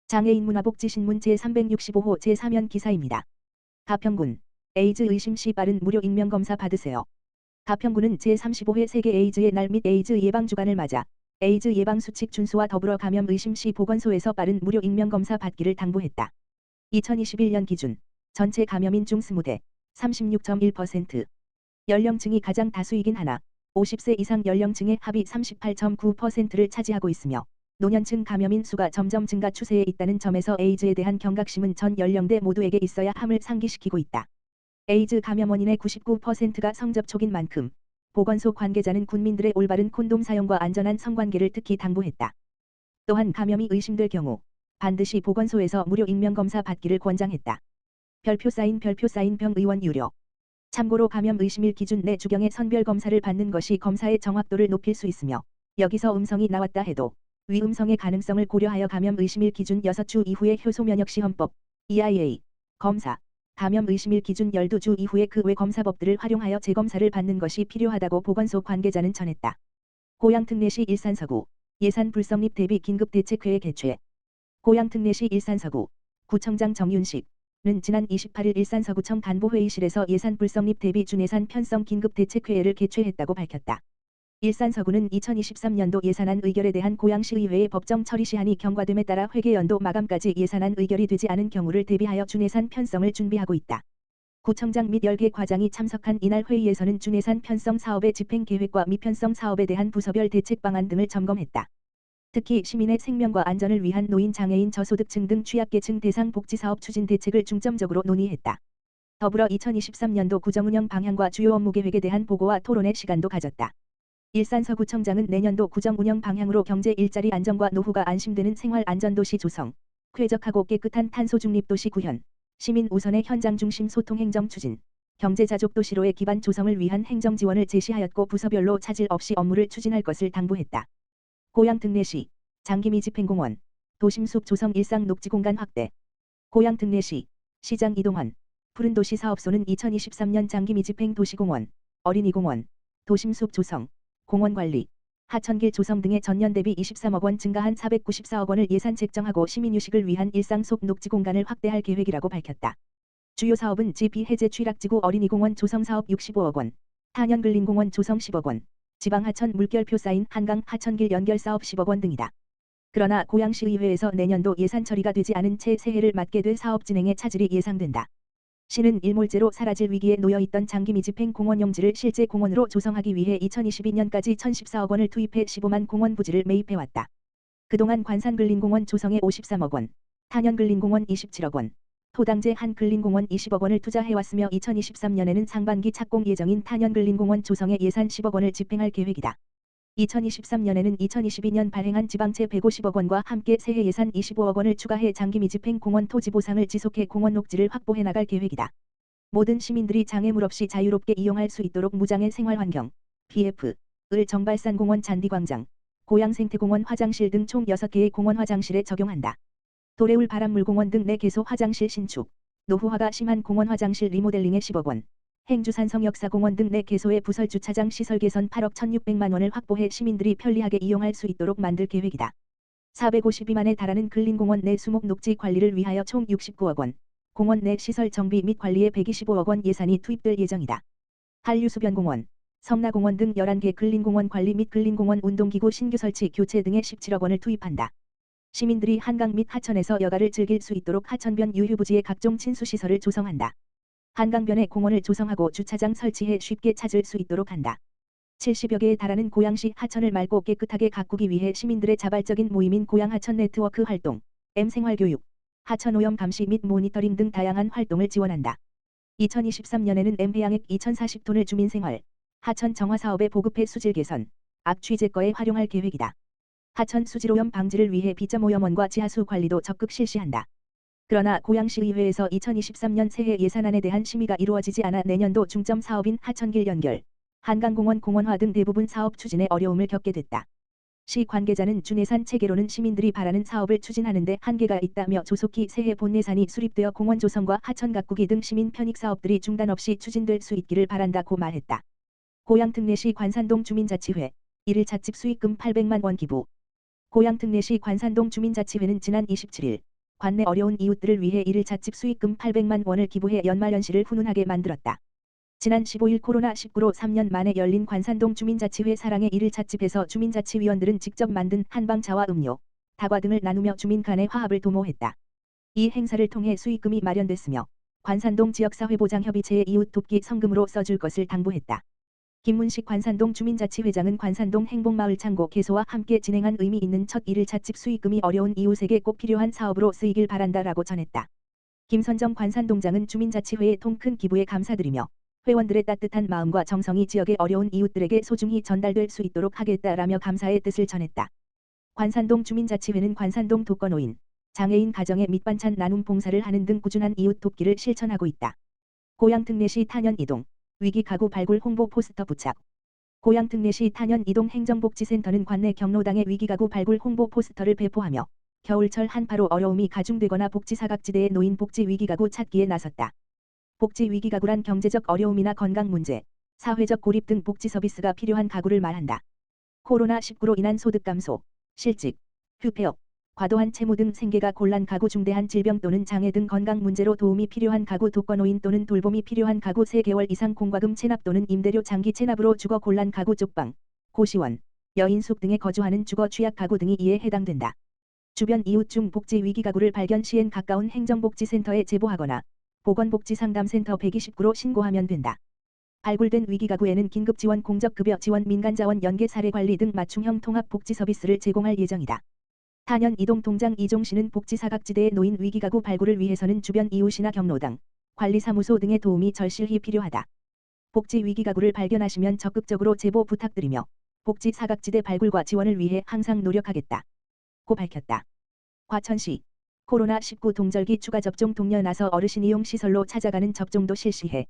장애인 문화복지신문 제365호 제3연 기사입니다. 가평군 에이즈 의심 시 빠른 무료 익명검사 받으세요. 가평군은 제35회 세계 에이즈의 날 및 에이즈 예방 주간을 맞아 에이즈 예방 수칙 준수와 더불어 감염 의심 시 보건소에서 빠른 무료 익명검사 받기를 당부했다. 2021년 기준 전체 감염인 중 20대 36.1%, 연령층이 가장 다수이긴 하나 50세 이상 연령층의 합이 38.9%를 차지하고 있으며 노년층 감염인 수가 점점 증가 추세에 있다는 점에서 에이즈에 대한 경각심은 전 연령대 모두에게 있어야 함을 상기시키고 있다. 에이즈 감염 원인의 99%가 성접촉인 만큼 보건소 관계자는 국민들의 올바른 콘돔 사용과 안전한 성관계를 특히 당부했다. 또한 감염이 의심될 경우 반드시 보건소에서 무료 익명검사 받기를 권장했다. 별표 사인 병 의원 유료. 참고로 감염 의심일 기준 내 주경의 선별검사를 받는 것이 검사의 정확도를 높일 수 있으며 여기서 음성이 나왔다 해도 위 음성의 가능성을 고려하여 감염 의심일 기준 6주 이후에 효소면역시험법 EIA 검사, 감염 의심일 기준 12주 이후에 그 외 검사법들을 활용하여 재검사를 받는 것이 필요하다고 보건소 관계자는 전했다. 고양특례시 일산서구 예산 불성립 대비 긴급대책회의 개최. 고양특례시 일산서구 구청장 정윤식은 지난 28일 일산서구청 간부회의실에서 예산 불성립 대비 준예산 편성 긴급대책회의를 개최했다고 밝혔다. 일산서구는 2023년도 예산안 의결에 대한 고양시의회의 법정 처리 시한이 경과됨에 따라 회계연도 마감까지 예산안 의결이 되지 않은 경우를 대비하여 준예산 편성을 준비하고 있다. 구청장 및 10개 과장이 참석한 이날 회의에서는 준예산 편성 사업의 집행 계획과 미편성 사업에 대한 부서별 대책 방안 등을 점검했다. 특히 시민의 생명과 안전을 위한 노인 장애인 저소득층 등 취약계층 대상 복지사업 추진 대책을 중점적으로 논의했다. 더불어 2023년도 구정운영 방향과 주요 업무 계획에 대한 보고와 토론의 시간도 가졌다. 일산서구청장은 내년도 구정운영 방향으로 경제 일자리 안정과 노후가 안심되는 생활안전도시 조성, 쾌적하고 깨끗한 탄소중립도시 구현, 시민 우선의 현장 중심 소통 행정 추진, 경제자족도시로의 기반 조성을 위한 행정 지원을 제시하였고 부서별로 차질 없이 업무를 추진할 것을 당부했다. 고양특례시 장기미 집행공원 도심숲 조성 일상 녹지공간 확대. 고양특례시 시장 이동환 푸른도시 사업소는 2023년 장기미 집행 도시공원, 어린이공원, 도심숲 조성, 공원관리, 하천길 조성 등의 전년 대비 23억 원 증가한 494억 원을 예산 책정하고 시민휴식을 위한 일상 속 녹지공간을 확대할 계획이라고 밝혔다. 주요 사업은 GP 해제 취락지구 어린이공원 조성 사업 65억 원, 탄현근린공원 조성 10억 원, 지방하천 물결표 쌓인 한강 하천길 연결 사업 10억 원 등이다. 그러나 고양시의회에서 내년도 예산 처리가 되지 않은 채 새해를 맞게 될 사업 진행에 차질이 예상된다. 시는 일몰제로 사라질 위기에 놓여있던 장기미 집행 공원 용지를 실제 공원으로 조성하기 위해 2022년까지 1,014억 원을 투입해 15만 공원 부지를 매입해왔다. 그동안 관산근린공원 조성에 53억 원, 탄현근린공원 27억 원, 토당제 한근린공원 20억 원을 투자해왔으며 2023년에는 상반기 착공 예정인 탄현근린공원 조성에 예산 10억 원을 집행할 계획이다. 2023년에는 2022년 발행한 지방채 150억 원과 함께 새해 예산 25억 원을 추가해 장기미 집행 공원 토지 보상을 지속해 공원 녹지를 확보해 나갈 계획이다. 모든 시민들이 장애물 없이 자유롭게 이용할 수 있도록 무장애 생활환경 BF을 정발산공원 잔디광장, 고양생태공원 화장실 등 총 6개의 공원 화장실에 적용한다. 도래울 바람물공원 등 4개소 화장실 신축, 노후화가 심한 공원 화장실 리모델링에 10억 원, 행주산성 역사공원 등 4개소의 부설 주차장 시설 개선 8억 1,600만 원을 확보해 시민들이 편리하게 이용할 수 있도록 만들 계획이다. 452만에 달하는 근린공원 내 수목 녹지 관리를 위하여 총 69억 원, 공원 내 시설 정비 및 관리에 125억 원 예산이 투입될 예정이다. 한류수변공원, 성나공원 등 11개 근린공원 관리 및 근린공원 운동기구 신규 설치 교체 등에 17억 원을 투입한다. 시민들이 한강 및 하천에서 여가를 즐길 수 있도록 하천변 유휴부지에 각종 친수시설을 조성한다. 한강변에 공원을 조성하고 주차장 설치해 쉽게 찾을 수 있도록 한다. 70여 개에 달하는 고양시 하천을 맑고 깨끗하게 가꾸기 위해 시민들의 자발적인 모임인 고양하천 네트워크 활동, M생활교육, 하천오염 감시 및 모니터링 등 다양한 활동을 지원한다. 2023년에는 M해양액 2,040톤을 주민생활, 하천 정화사업에 보급해 수질 개선, 악취 제거에 활용할 계획이다. 하천 수질오염 방지를 위해 비점오염원과 지하수 관리도 적극 실시한다. 그러나 고양시의회에서 2023년 새해 예산안에 대한 심의가 이루어지지 않아 내년도 중점 사업인 하천길 연결, 한강공원 공원화 등 대부분 사업 추진에 어려움을 겪게 됐다. 시 관계자는 준예산 체계로는 시민들이 바라는 사업을 추진하는데 한계가 있다며 조속히 새해 본예산이 수립되어 공원 조성과 하천 가꾸기 등 시민 편익 사업들이 중단 없이 추진될 수 있기를 바란다고 말했다. 고양특례시 관산동 주민자치회 1일 잣집 수익금 800만 원 기부. 고양특례시 관산동 주민자치회는 지난 27일 관내 어려운 이웃들을 위해 1일차 집 수익금 800만 원을 기부해 연말연시를 훈훈하게 만들었다. 지난 15일 코로나19로 3년 만에 열린 관산동 주민자치회 사랑의 1일차 집에서 주민자치위원들은 직접 만든 한방차와 음료, 다과 등을 나누며 주민 간의 화합을 도모했다. 이 행사를 통해 수익금이 마련됐으며 관산동 지역사회보장협의체의 이웃 돕기 성금으로 써줄 것을 당부했다. 김문식 관산동 주민자치회장은 관산동 행복마을 창고 개소와 함께 진행한 의미 있는 첫 1일차 집 수익금이 어려운 이웃에게 꼭 필요한 사업으로 쓰이길 바란다라고 전했다. 김선정 관산동장은 주민자치회의 통 큰 기부에 감사드리며 회원들의 따뜻한 마음과 정성이 지역의 어려운 이웃들에게 소중히 전달될 수 있도록 하겠다라며 감사의 뜻을 전했다. 관산동 주민자치회는 관산동 독거노인, 장애인 가정의 밑반찬 나눔 봉사를 하는 등 꾸준한 이웃 돕기를 실천하고 있다. 고양특례시 탄현이동 위기 가구 발굴 홍보 포스터 부착. 고양특례시 탄현이동 행정복지센터는 관내 경로당의 위기가구 발굴 홍보 포스터를 배포하며 겨울철 한파로 어려움이 가중되거나 복지사각지대에 놓인 복지위기가구 찾기에 나섰다. 복지위기가구란 경제적 어려움이나 건강 문제, 사회적 고립 등 복지 서비스가 필요한 가구를 말한다. 코로나19로 인한 소득 감소, 실직, 휴폐업, 과도한 채무 등 생계가 곤란 가구 중대한 질병 또는 장애 등 건강 문제로 도움이 필요한 가구 독거노인 또는 돌봄이 필요한 가구 3개월 이상 공과금 체납 또는 임대료 장기 체납으로 주거 곤란 가구 쪽방, 고시원, 여인숙 등에 거주하는 주거 취약 가구 등이 이에 해당된다. 주변 이웃 중 복지 위기 가구를 발견 시엔 가까운 행정복지센터에 제보하거나 보건복지상담센터 129로 신고하면 된다. 발굴된 위기가구에는 긴급지원 공적급여 지원 민간자원 연계 사례관리 등 맞춤형 통합복지 서비스를 제공할 예정이다. 탄현 이동 동장 이종시는 복지사각지대에 놓인 위기가구 발굴을 위해서는 주변 이웃이나 경로당, 관리사무소 등의 도움이 절실히 필요하다. 복지 위기가구를 발견하시면 적극적으로 제보 부탁드리며 복지사각지대 발굴과 지원을 위해 항상 노력하겠다. 고 밝혔다. 과천시 코로나19 동절기 추가 접종 동료 나서 어르신 이용 시설로 찾아가는 접종도 실시해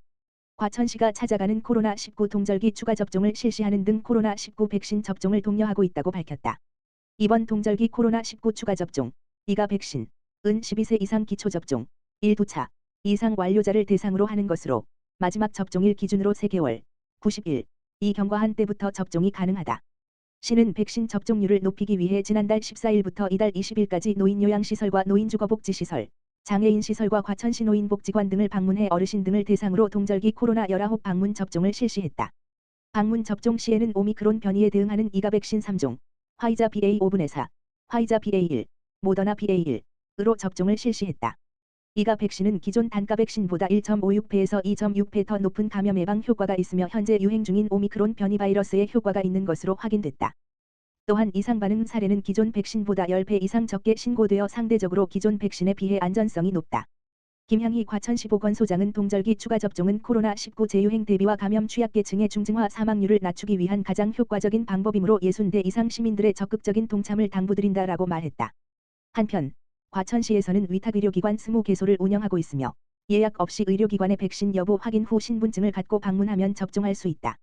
과천시가 찾아가는 코로나19 동절기 추가 접종을 실시하는 등 코로나19 백신 접종을 독려하고 있다고 밝혔다. 이번 동절기 코로나19 추가 접종, 이가 백신, 은 12세 이상 기초접종, 1~2차 이상 완료자를 대상으로 하는 것으로 마지막 접종일 기준으로 3개월, 90일, 이 경과한 때부터 접종이 가능하다. 시는 백신 접종률을 높이기 위해 지난달 14일부터 이달 20일까지 노인요양시설과 노인주거복지시설, 장애인시설과 과천시 노인복지관 등을 방문해 어르신 등을 대상으로 동절기 코로나19 방문 접종을 실시했다. 방문 접종 시에는 오미크론 변이에 대응하는 이가 백신 3종, 화이자 BA5분의 4, 화이자 BA1, 모더나 BA1으로 접종을 실시했다. 이가 백신은 기존 단가 백신보다 1.56배에서 2.6배 더 높은 감염 예방 효과가 있으며 현재 유행 중인 오미크론 변이 바이러스의 효과가 있는 것으로 확인됐다. 또한 이상 반응 사례는 기존 백신보다 10배 이상 적게 신고되어 상대적으로 기존 백신에 비해 안전성이 높다. 김향희 과천시 보건소장은 동절기 추가 접종은 코로나19 재유행 대비와 감염 취약계층의 중증화 사망률을 낮추기 위한 가장 효과적인 방법이므로 60대 이상 시민들의 적극적인 동참을 당부드린다라고 말했다. 한편 과천시에서는 위탁의료기관 20개소를 운영하고 있으며 예약 없이 의료기관의 백신 여부 확인 후 신분증을 갖고 방문하면 접종할 수 있다.